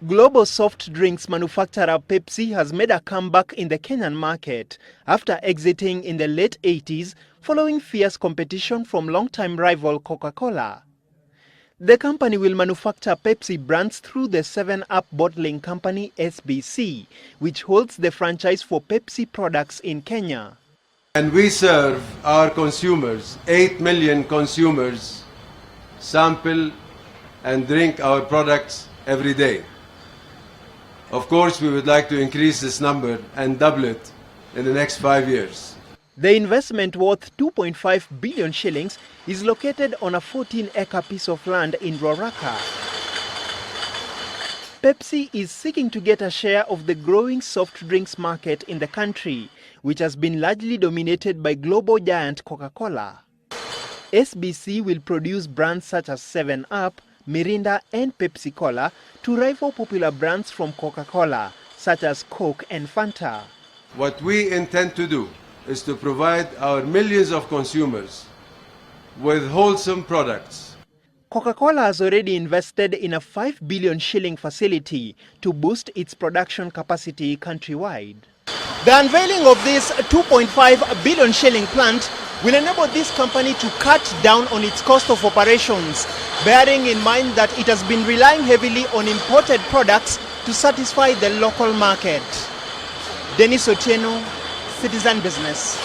Global soft drinks manufacturer Pepsi has made a comeback in the Kenyan market after exiting in the late 80s following fierce competition from longtime rival Coca Cola. The company will manufacture Pepsi brands through the 7-Up bottling company SBC, which holds the franchise for Pepsi products in Kenya. And we serve our consumers, 8 million consumers, sample and drink our products every day. Of course, we would like to increase this number and double it in the next 5 years. The investment, worth 2.5 billion shillings, is located on a 14-acre piece of land in Roraka. Pepsi is seeking to get a share of the growing soft drinks market in the country, which has been largely dominated by global giant Coca Cola. SBC will produce brands such as 7-Up, Mirinda and Pepsi Cola to rival popular brands from Coca Cola, such as Coke and Fanta. What we intend to do is to provide our millions of consumers with wholesome products. Coca-Cola has already invested in a 5 billion shilling facility to boost its production capacity countrywide. The unveiling of this 2.5 billion shilling plant will enable this company to cut down on its cost of operations, bearing in mind that it has been relying heavily on imported products to satisfy the local market. Dennis Otieno, Citizen Business.